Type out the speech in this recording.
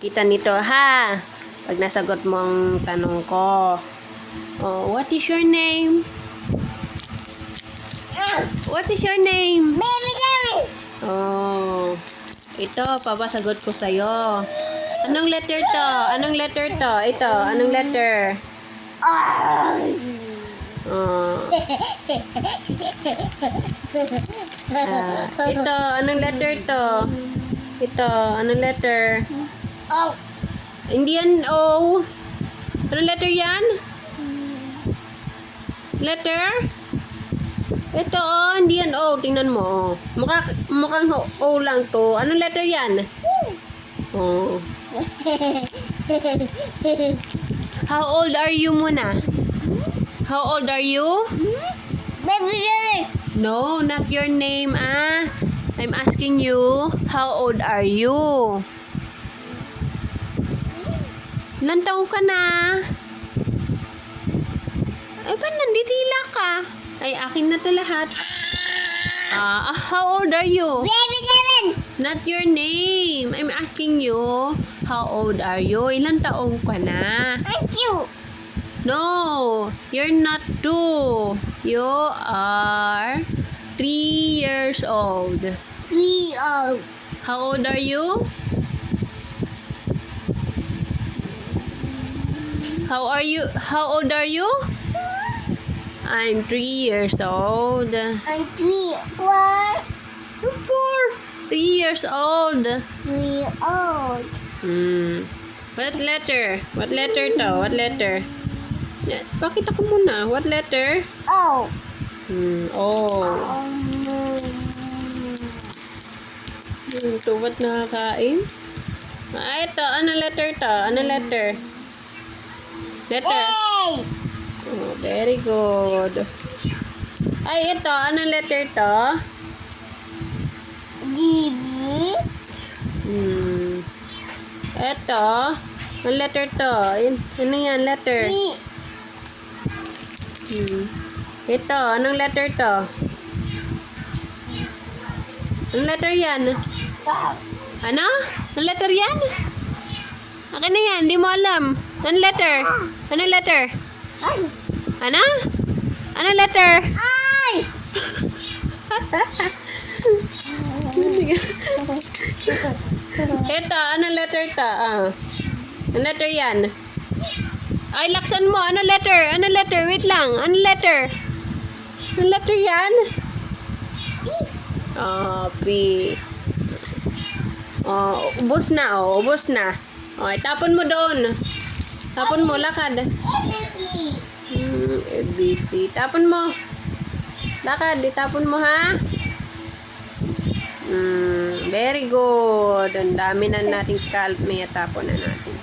Kita nito ha. Pag nasagot mo ang tanong ko. Oh, what is your name? What is your name? Baby Jerry. Oh. Ito, papasagot ko sa'yo. Anong letter to? Anong letter to? Ito, anong letter? Oh. Ito, anong letter to? Ito, anong letter? Oh. Hindi yan O. Anong letter yan? Letter? Ito hindi yan O. Tingnan mo. Mukhang O lang to. Anong letter yan? Oh. How old are you muna? How old are you? Baby Jerry. No, not your name I'm asking you, how old are you? Ilan taon ka na? Ay, ba't nanditila ka? Ay, akin na to lahat. How old are you? Baby Jerry. Not your name. I'm asking you, how old are you? Ilan taon ka na? Thank you. No, you're not 2. You are 3 years old. 3 old. How old are you? How old are you? I'm 3 years old. And 3 4. 3 years old. 3 old. What letter? What letter to? What letter? Pakita ko muna. What letter? Oh. Oh. Ito, ba't nakakain? Ito. Anong letter to? Anong letter? Letter? Hey. Oh, very good. Ay, ito. Anong letter to? GB. Ito. Anong letter to? Ano yan? Letter? E. Ito. Anong letter to? Anong letter yan? Ano? Anong letter yan? Akin na yan. Di mo alam. Anong letter? Anong letter? Ano? Anong letter? Ay. Ito. Anong letter to? Anong letter yan? Ay, laksan mo. Anong letter? Anong letter? Wait lang. Anong letter? Anong letter yan? P. Ubos na. Ubos na. Tapon mo doon. Tapon mo. Lakad. ABC. Tapon mo. Lakad. Tapon mo, ha? Very good. Ang dami na nating kalat. May tapon na natin.